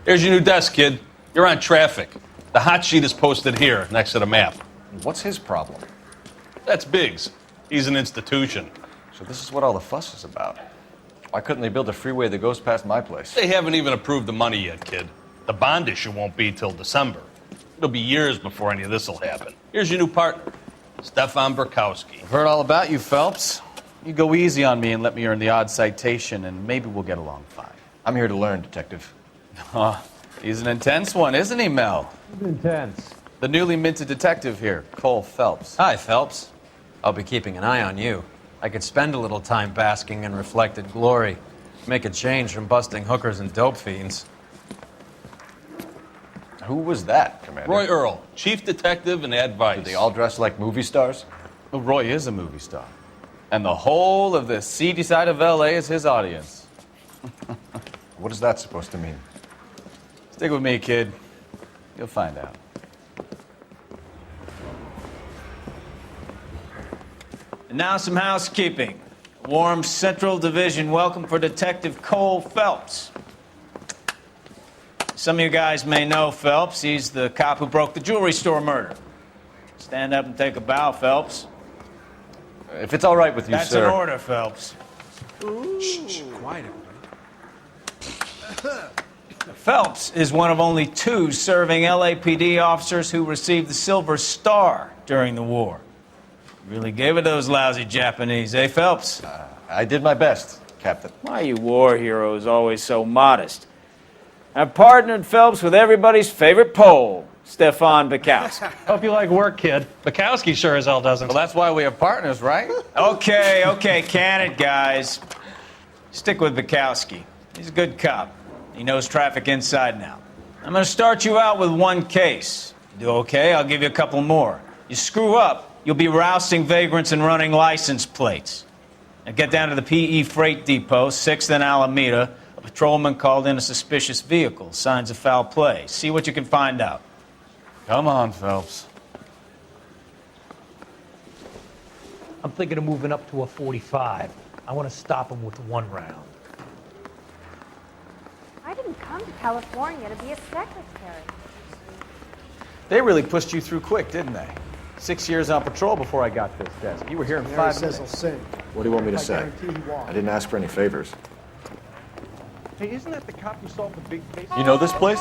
Here's your new desk, kid. You're on traffic. The hot sheet is posted here, next to the map. What's his problem? That's Biggs. He's an institution. So this is what all the fuss is about. Why couldn't they build a freeway that goes past my place? They haven't even approved the money yet, kid. The bond issue won't be till December. It'll be years before any of this will happen. Here's your new partner, Stefan Burkowski. I've heard all about you, Phelps. You go easy on me and let me earn the odd citation, and maybe we'll get along fine. I'm here to learn, Detective. He's an intense one, isn't he, Mel? Intense. The newly minted detective here, Cole Phelps. Hi, Phelps. I'll be keeping an eye on you. I could spend a little time basking in reflected glory. Make a change from busting hookers and dope fiends. Who was that, Commander? Roy Earl, chief detective and advice. Do they all dress like movie stars? Well, Roy is a movie star. And the whole of the seedy side of L.A. is his audience. What is that supposed to mean? Stick with me, kid. You'll find out. And now some housekeeping. Warm Central Division welcome for Detective Cole Phelps. Some of you guys may know Phelps. He's the cop who broke the jewelry store murder. Stand up and take a bow, Phelps. If it's all right with you, That's sir. an order, Phelps. Shh, quiet, everybody. Phelps is one of only 2 serving LAPD officers who received the Silver Star during the war. Really gave it those lousy Japanese, eh, Phelps? I did my best, Captain. Why are you war heroes always so modest? I've partnered Phelps with everybody's favorite Pole, Stefan Burkowski. Hope you like work, kid. Bukowski sure as hell doesn't. Well, that's why we have partners, right? Okay, can it, guys? Stick with Burkowski. He's a good cop. He knows traffic inside now. I'm going to start you out with 1 case. You do okay, I'll give you a couple more. You screw up, you'll be rousting vagrants and running license plates. Now get down to the PE Freight Depot, 6th and Alameda. A patrolman called in a suspicious vehicle. Signs of foul play. See what you can find out. Come on, Phelps. I'm thinking of moving up to a 45. I want to stop him with 1 round. I didn't come to California to be a secretary. They really pushed you through quick, didn't they? 6 years on patrol before I got this desk. You were here in 5 minutes. What do you want me to say? I didn't ask for any favors. Hey, isn't that the cop who solved the big case? You know this place?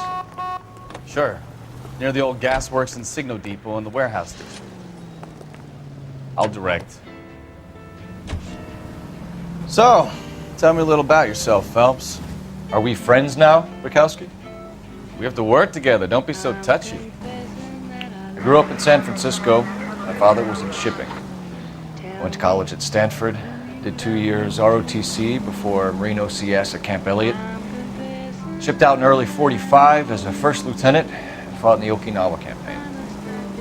Sure. Near the old gasworks and Signal Depot and the warehouse district. I'll direct. So, tell me a little about yourself, Phelps. Are we friends now, Burkowski? We have to work together. Don't be so touchy. I grew up in San Francisco. My father was in shipping. Went to college at Stanford. Did 2 years ROTC before Marine OCS at Camp Elliott. Shipped out in early '45 as a first lieutenant and fought in the Okinawa campaign.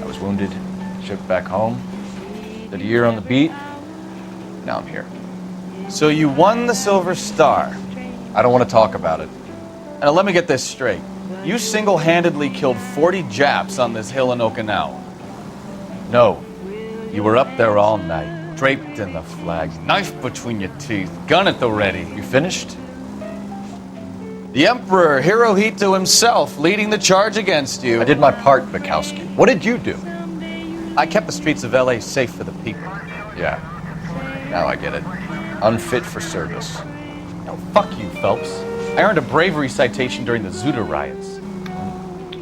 I was wounded, shipped back home. Did a year on the beat. Now I'm here. So you won the Silver Star. I don't want to talk about it. Now let me get this straight. You single-handedly killed 40 Japs on this hill in Okinawa. No. You were up there all night, draped in the flag, knife between your teeth, gun at the ready. You finished? The Emperor Hirohito himself leading the charge against you. I did my part, Bukowski. What did you do? I kept the streets of L.A. safe for the people. Yeah. Now I get it. Unfit for service. Now, fuck you, Phelps. I earned a bravery citation during the Zuda riots.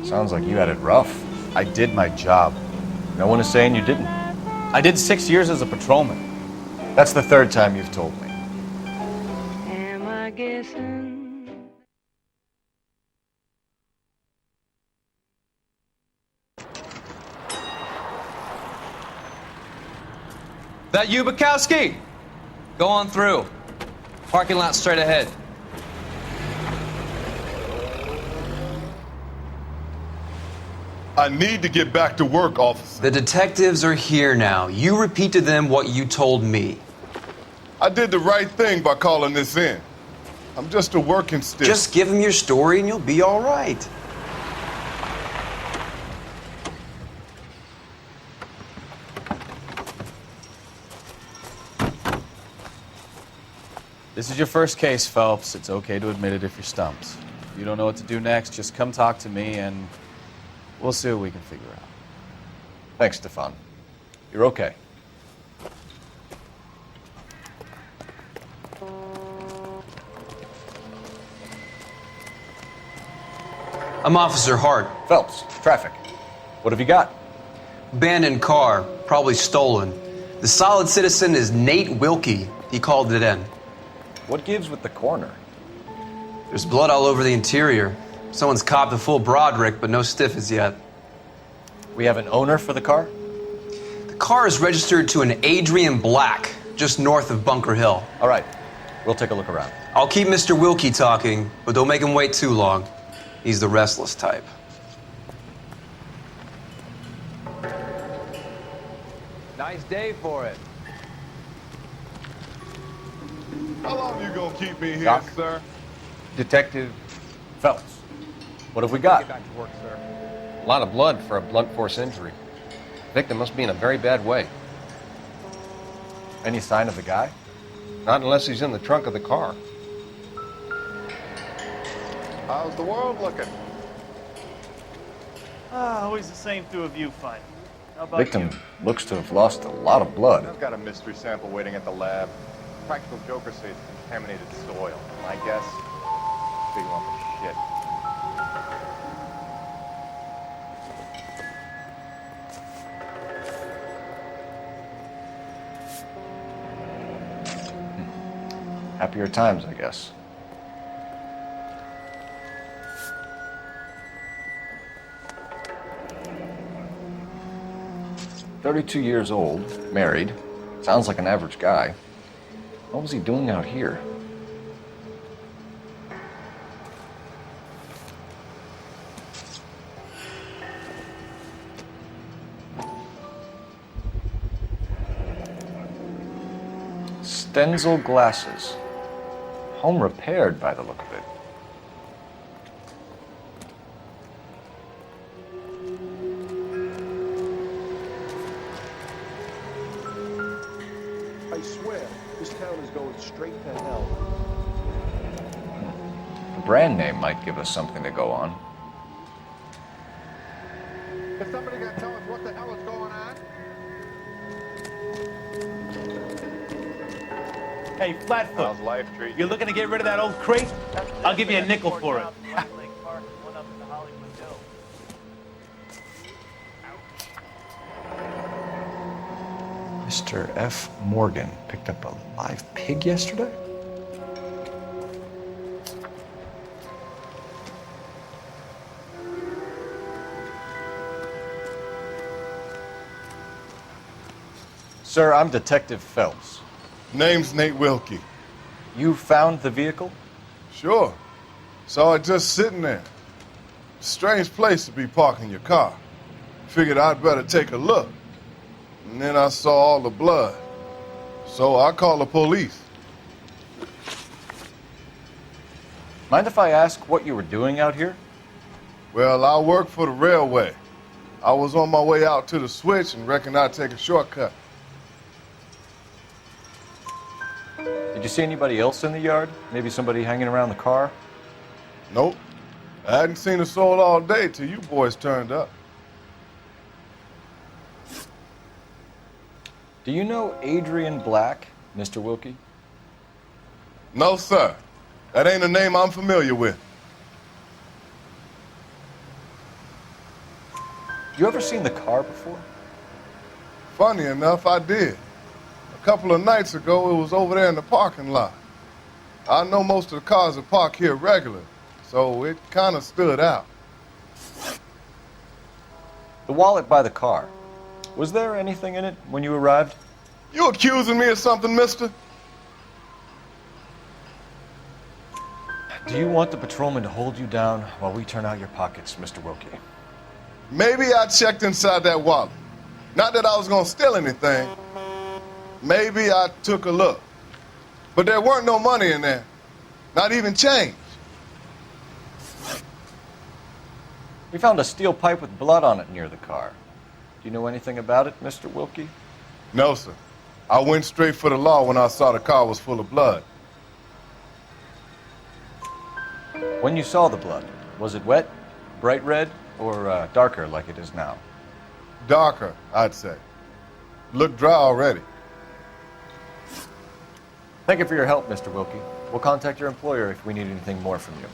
Sounds like you had it rough. I did my job. No one is saying you didn't. I did 6 years as a patrolman. That's the 3rd time you've told me. Am I guessing? That you, Bukowski? Go on through. Parking lot straight ahead. I need to get back to work, officer. The detectives are here now. You repeat to them what you told me. I did the right thing by calling this in. I'm just a working stiff. Just give them your story and you'll be all right. This is your first case, Phelps. It's okay to admit it if you're stumped. you don't know what to do next, just come talk to me and we'll see what we can figure out. Thanks, Stefan. You're okay. I'm Officer Hart. Phelps, traffic. What have you got? Abandoned car, probably stolen. The solid citizen is Nate Wilkie. He called it in. What gives with the coroner? There's blood all over the interior. Someone's copped a full Broderick, but no stiff as yet. We have an owner for the car? The car is registered to an Adrian Black, just north of Bunker Hill. All right, we'll take a look around. I'll keep Mr. Wilkie talking, but don't make him wait too long. He's the restless type. Nice day for it. How long you gonna keep me here, Doc? sir? Detective Phelps, what have we got? Get back to work, sir. A lot of blood for a blunt force injury. Victim must be in a very bad way. Any sign of the guy? Not unless he's in the trunk of the car. How's the world looking? Always the same through a viewfinder. How about Victim you? looks to have lost a lot of blood. I've got a mystery sample waiting at the lab. Practical Joker says it's contaminated soil. My guess, big lump of shit. Happier times, I guess. "32 years old, married. Sounds like an average guy. What was he doing out here?" Stenzel glasses. Home repaired by the look of it. I swear, this town is going straight to hell. The brand name might give us something to go on. Is somebody gonna tell us what the hell is going on? Hey, Flatfoot, How's life treating you're you? looking to get rid of that old crate? I'll give you a nickel for it. Mr. F. Morgan picked up a live pig yesterday? Sir, I'm Detective Phelps. Name's Nate Wilkie. You found the vehicle? Sure. Saw it just sitting there. Strange place to be parking your car. Figured I'd better take a look. And then I saw all the blood. So I called the police. Mind if I ask what you were doing out here? Well, I work for the railway. I was on my way out to the switch and reckoned I'd take a shortcut. Did you see anybody else in the yard? Maybe somebody hanging around the car? Nope. I hadn't seen a soul all day till you boys turned up. Do you know Adrian Black, Mr. Wilkie? No, sir. That ain't a name I'm familiar with. You ever seen the car before? Funny enough, I did. A couple of nights ago, it was over there in the parking lot. I know most of the cars are parked here regular, so it kind of stood out. The wallet by the car. Was there anything in it when you arrived? You accusing me of something, mister? Do you want the patrolman to hold you down while we turn out your pockets, Mr. Wilkie? Maybe I checked inside that wallet. Not that I was gonna steal anything. Maybe I took a look. But there weren't no money in there. Not even change. We found a steel pipe with blood on it near the car. Do you know anything about it, Mr. Wilkie? No, sir. I went straight for the law when I saw the car was full of blood. When you saw the blood, was it wet, bright red, or darker like it is now? Darker, I'd say. Looked dry already. Thank you for your help, Mr. Wilkie. We'll contact your employer if we need anything more from you.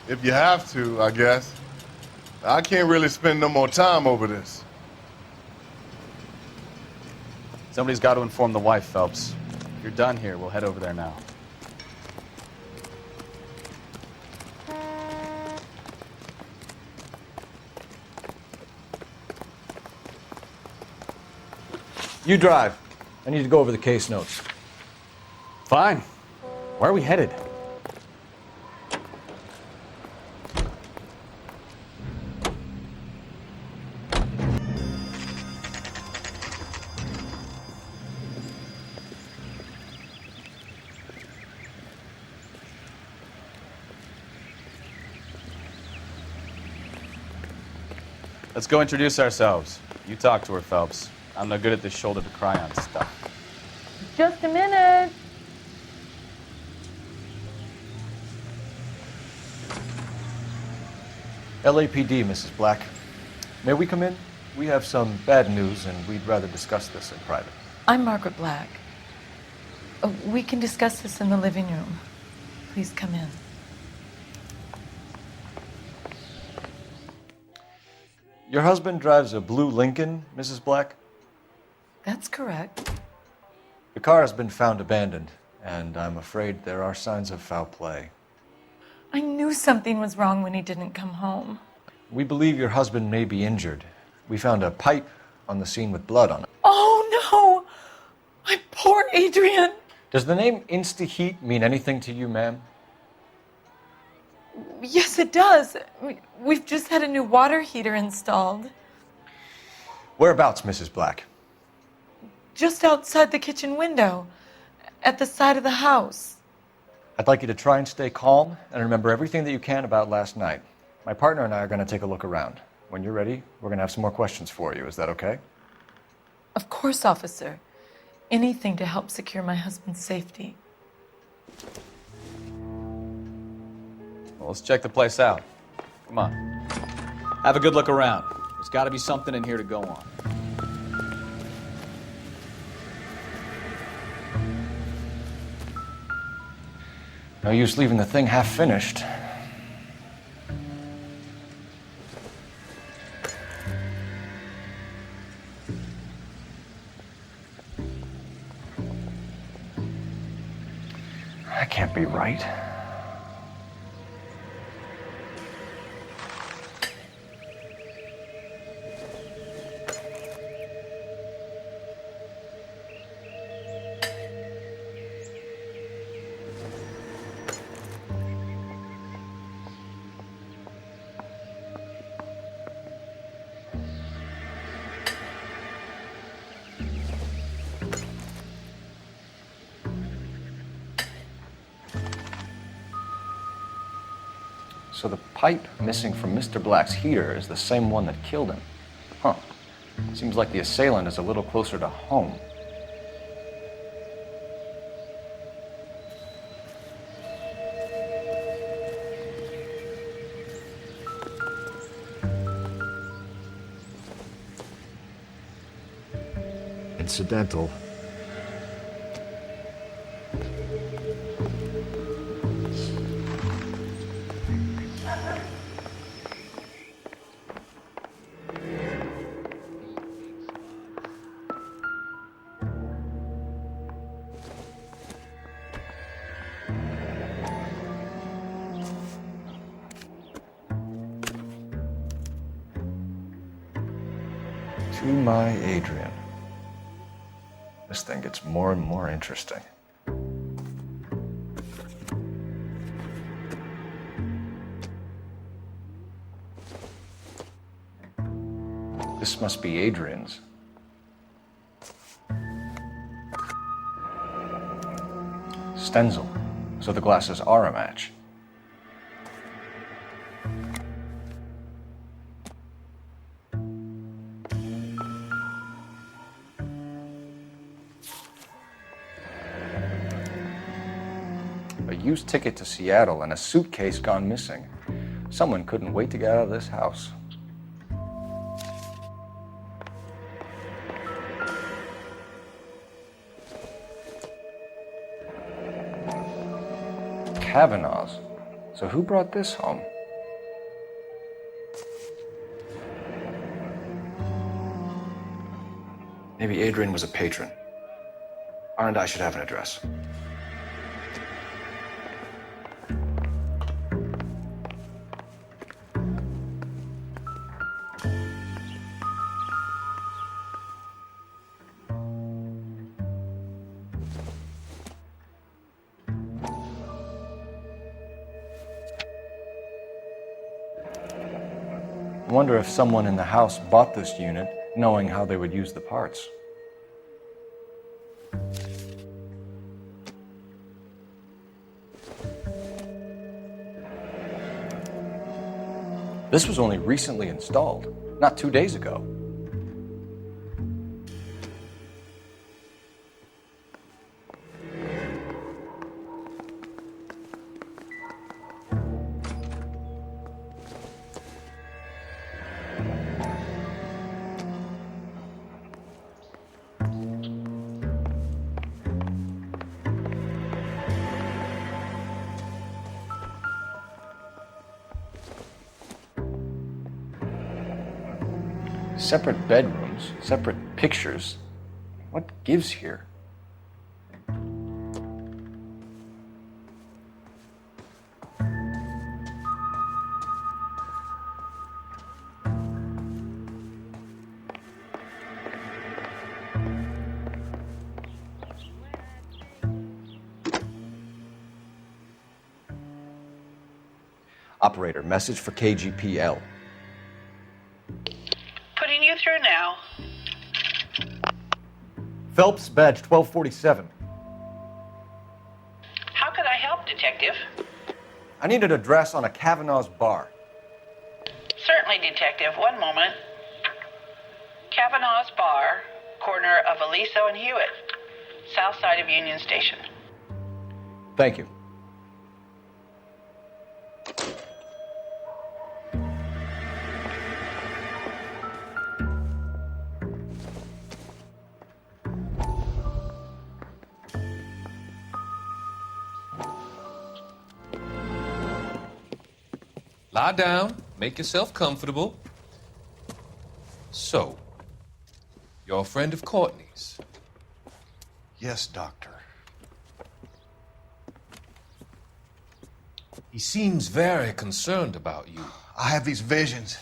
If you have to, I guess. I can't really spend no more time over this. Somebody's got to inform the wife, Phelps. If you're done here, we'll head over there now. You drive. I need to go over the case notes. Fine. Where are we headed? Let's go introduce ourselves. You talk to her, Phelps. I'm no good at this shoulder to cry on stuff. Just a minute. LAPD, Mrs. Black. May we come in? We have some bad news, and we'd rather discuss this in private. I'm Margaret Black. We can discuss this in the living room. Please come in. Your husband drives a blue Lincoln, Mrs. Black? That's correct. The car has been found abandoned, and I'm afraid there are signs of foul play. I knew something was wrong when he didn't come home. We believe your husband may be injured. We found a pipe on the scene with blood on it. Oh, no! My poor Adrian! Does the name Insta-Heat mean anything to you, ma'am? Yes, it does. We've just had a new water heater installed. Whereabouts, Mrs. Black? Just outside the kitchen window, at the side of the house. I'd like you to try and stay calm and remember everything that you can about last night. My partner and I are going to take a look around. When you're ready, we're going to have some more questions for you. Is that okay? Of course, officer. Anything to help secure my husband's safety. Well, let's check the place out. Come on. Have a good look around. There's got to be something in here to go on. No use leaving the thing half finished. That can't be right. So the pipe missing from Mr. Black's heater is the same one that killed him. Huh. Seems like the assailant is a little closer to home. Incidental. To my Adrian. This thing gets more and more interesting. This must be Adrian's. Stenzel. So the glasses are a match. A used ticket to Seattle and a suitcase gone missing. Someone couldn't wait to get out of this house. Kavanaugh's. So who brought this home? Maybe Adrian was a patron. R&I should have an address. I wonder if someone in the house bought this unit knowing how they would use the parts. This was only recently installed, not 2 days ago. Separate bedrooms, separate pictures. What gives here? Operator, message for KGPL. Putting you through now. Phelps, badge 1247. How could I help, Detective? I need an address on a Kavanaugh's bar. Certainly, Detective. One moment. Kavanaugh's Bar, corner of Aliso and Hewitt, south side of Union Station. Thank you. Lie down, make yourself comfortable. So, you're a friend of Courtney's? Yes, Doctor. He seems very concerned about you. I have these visions,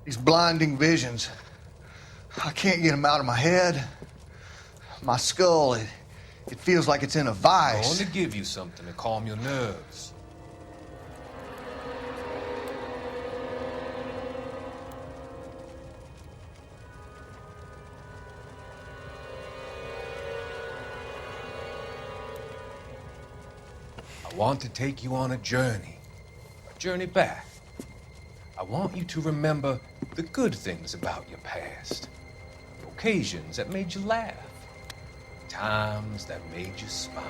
these blinding visions. I can't get them out of my head. My skull, it feels like it's in a I'm vice. going to give you something to calm your nerves. I want to take you on a journey back. I want you to remember the good things about your past, occasions that made you laugh, times that made you smile.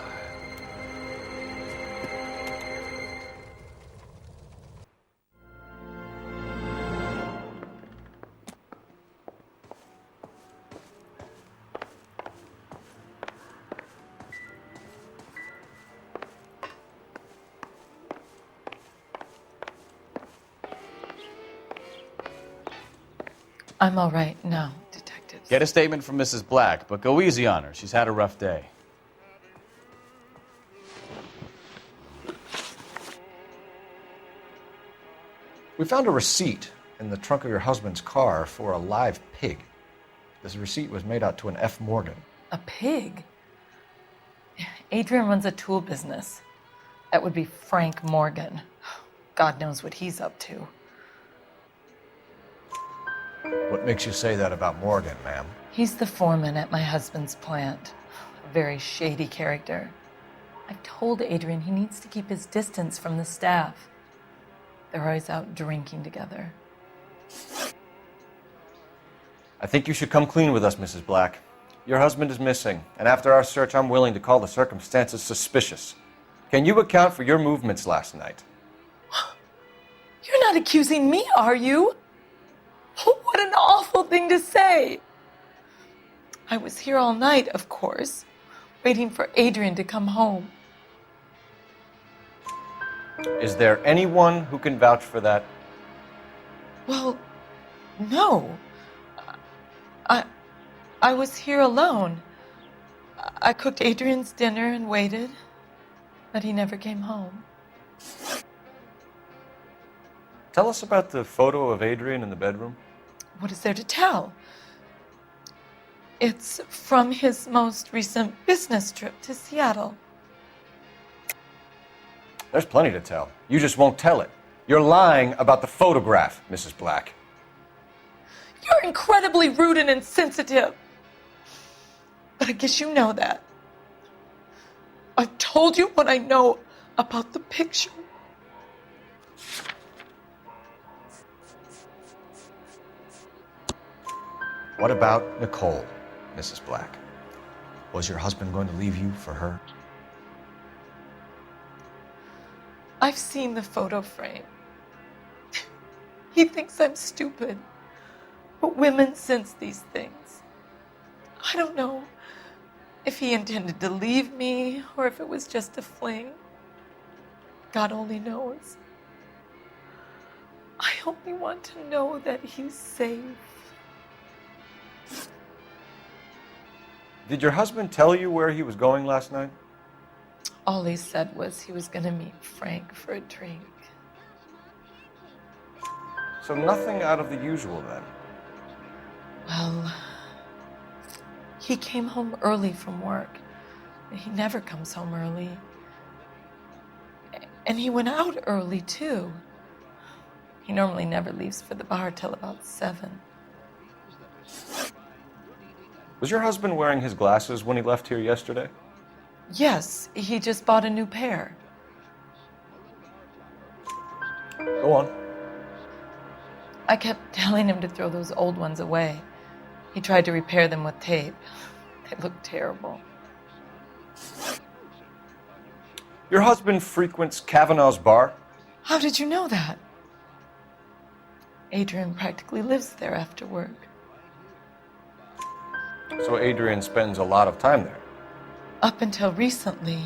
I'm all right now, detectives. Get a statement from Mrs. Black, but go easy on her. She's had a rough day. We found a receipt in the trunk of your husband's car for a live pig. This receipt was made out to an F. Morgan. A pig? Adrian runs a tool business. That would be Frank Morgan. God knows what he's up to. What makes you say that about Morgan, ma'am? He's the foreman at my husband's plant. A very shady character. I've told Adrian he needs to keep his distance from the staff. They're always out drinking together. I think you should come clean with us, Mrs. Black. Your husband is missing, and after our search, I'm willing to call the circumstances suspicious. Can you account for your movements last night? You're not accusing me, are you? What an awful thing to say. I was here all night, of course, waiting for Adrian to come home. Is there anyone who can vouch for that? Well, no. I was here alone. I cooked Adrian's dinner and waited, but he never came home. Tell us about the photo of Adrian in the bedroom. What is there to tell? It's from his most recent business trip to Seattle. There's plenty to tell. You just won't tell it. You're lying about the photograph, Mrs. Black. You're incredibly rude and insensitive. But I guess you know that. I've told you what I know about the picture. What about Nicole, Mrs. Black? Was your husband going to leave you for her? I've seen the photo frame. He thinks I'm stupid. But women sense these things. I don't know if he intended to leave me or if it was just a fling. God only knows. I only want to know that he's safe. Did your husband tell you where he was going last night? All he said was he was going to meet Frank for a drink. So nothing out of the usual then? Well, he came home early from work. He never comes home early. And he went out early, too. He normally never leaves for the bar till about 7. Was your husband wearing his glasses when he left here yesterday? Yes, he just bought a new pair. Go on. I kept telling him to throw those old ones away. He tried to repair them with tape. They looked terrible. Your husband frequents Kavanaugh's bar? How did you know that? Adrian practically lives there after work. So Adrian spends a lot of time there? Up until recently,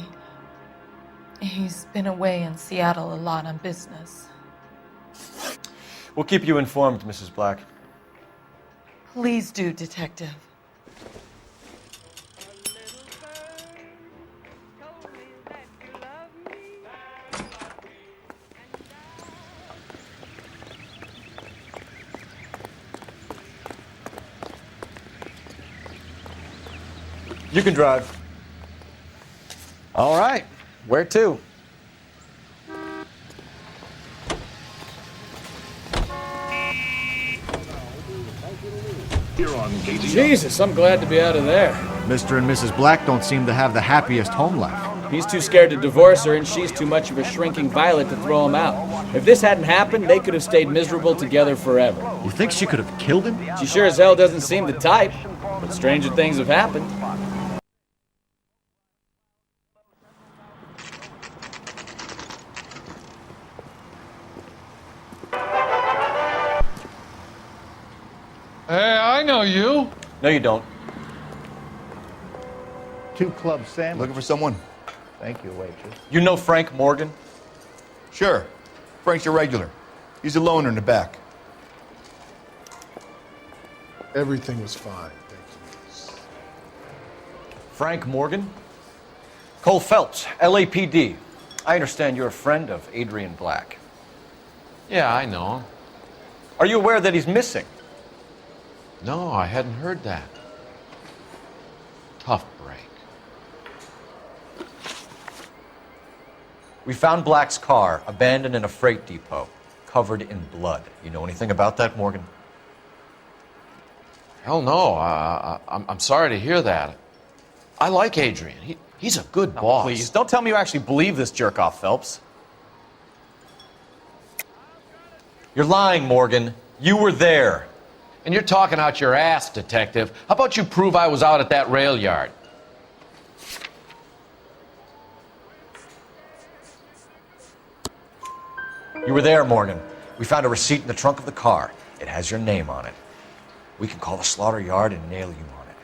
he's been away in Seattle a lot on business. We'll keep you informed, Mrs. Black. Please do, Detective. You can drive. All right. Where to? Jesus, I'm glad to be out of there. Mr. and Mrs. Black don't seem to have the happiest home life. He's too scared to divorce her, and she's too much of a shrinking violet to throw him out. If this hadn't happened, they could have stayed miserable together forever. You think she could have killed him? She sure as hell doesn't seem the type, but stranger things have happened. Hey, I know you. No, you don't. 2 club sandwich. Looking for someone? Thank you, waitress. You know Frank Morgan? Sure. Frank's your regular. He's a loner in the back. Everything was fine, thank you. Frank Morgan? Cole Phelps, LAPD. I understand you're a friend of Adrian Black. Yeah, I know him. Are you aware that he's missing? No, I hadn't heard that. Tough break. We found Black's car abandoned in a freight depot, covered in blood. You know anything about that, Morgan? Hell no. I'm sorry to hear that. I like Adrian. He's a good boss. Please, don't tell me you actually believe this jerk-off, Phelps. You're lying, Morgan. You were there. And you're talking out your ass, detective. How about you prove I was out at that rail yard? You were there, Morgan. We found a receipt in the trunk of the car. It has your name on it. We can call the slaughter yard and nail you on it.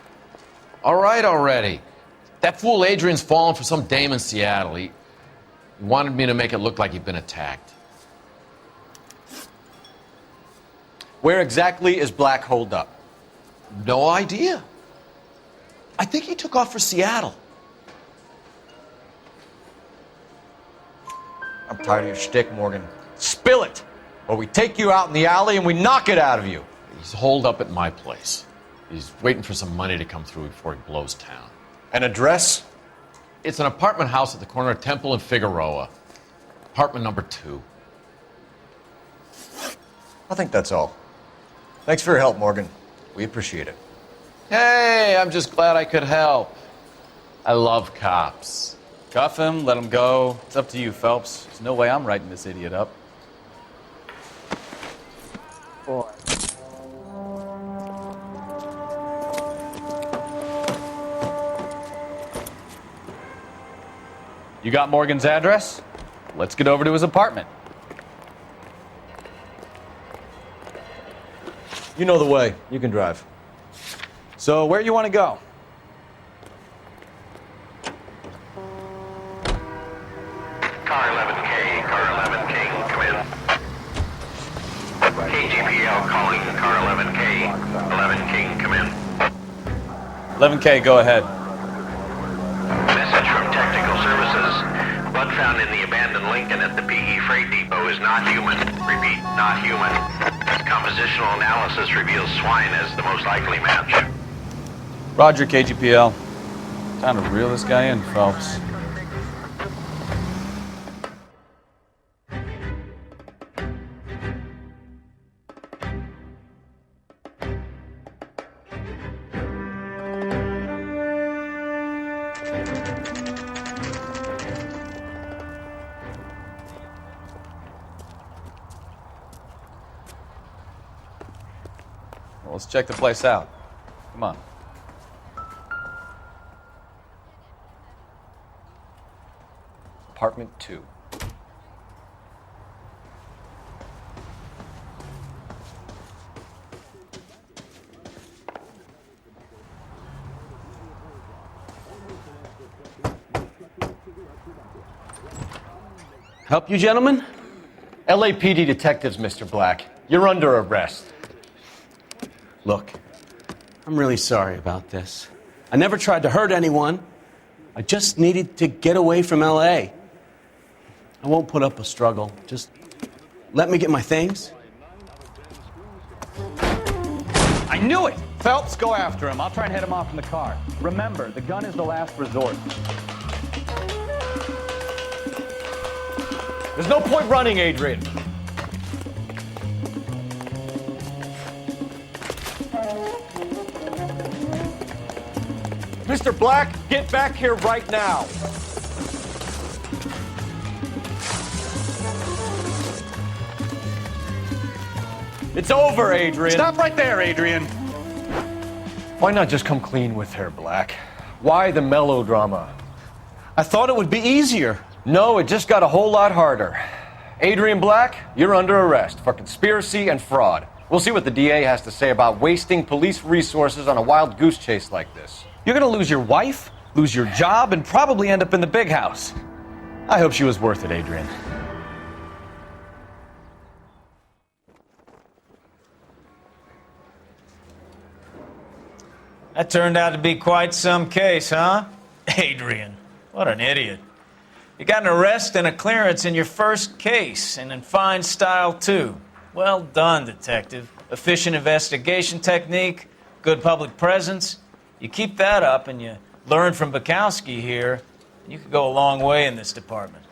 All right already. That fool Adrian's fallen for some dame in Seattle. He wanted me to make it look like he'd been attacked. Where exactly is Black holed up? No idea. I think he took off for Seattle. I'm tired of your shtick, Morgan. Spill it! Or we take you out in the alley and we knock it out of you. He's holed up at my place. He's waiting for some money to come through before he blows town. An address? It's an apartment house at the corner of Temple and Figueroa. Apartment number 2. I think that's all. Thanks for your help, Morgan. We appreciate it. Hey, I'm just glad I could help. I love cops. Cuff him, let him go. It's up to you, Phelps. There's no way I'm writing this idiot up. Boy. You got Morgan's address? Let's get over to his apartment. You know the way. You can drive. So, where you want to go? Car 11K, car 11K, come in. KGPL calling car 11K, 11K, come in. 11K, go ahead. Message from Technical Services. Blood found in the abandoned Lincoln at the PE Freight Depot is not human. Repeat, not human. Compositional analysis reveals swine as the most likely match. Roger, KGPL. Time to reel this guy in, Phelps. Well, let's check the place out. Come on. Apartment 2. Help you, gentlemen? LAPD detectives, Mr. Black. You're under arrest. Look, I'm really sorry about this. I never tried to hurt anyone. I just needed to get away from LA. I won't put up a struggle. Just let me get my things. I knew it! Phelps, go after him. I'll try and head him off in the car. Remember, the gun is the last resort. There's no point running, Adrian. Mr. Black, get back here right now. It's over, Adrian. Stop right there, Adrian. Why not just come clean with her, Black? Why the melodrama? I thought it would be easier. No, it just got a whole lot harder. Adrian Black, you're under arrest for conspiracy and fraud. We'll see what the DA has to say about wasting police resources on a wild goose chase like this. You're gonna lose your wife, lose your job, and probably end up in the big house. I hope she was worth it, Adrian. That turned out to be quite some case, huh? Adrian, what an idiot. You got an arrest and a clearance in your first case, and in fine style, too. Well done, detective. Efficient investigation technique, good public presence. You keep that up and you learn from Bukowski here, and you could go a long way in this department.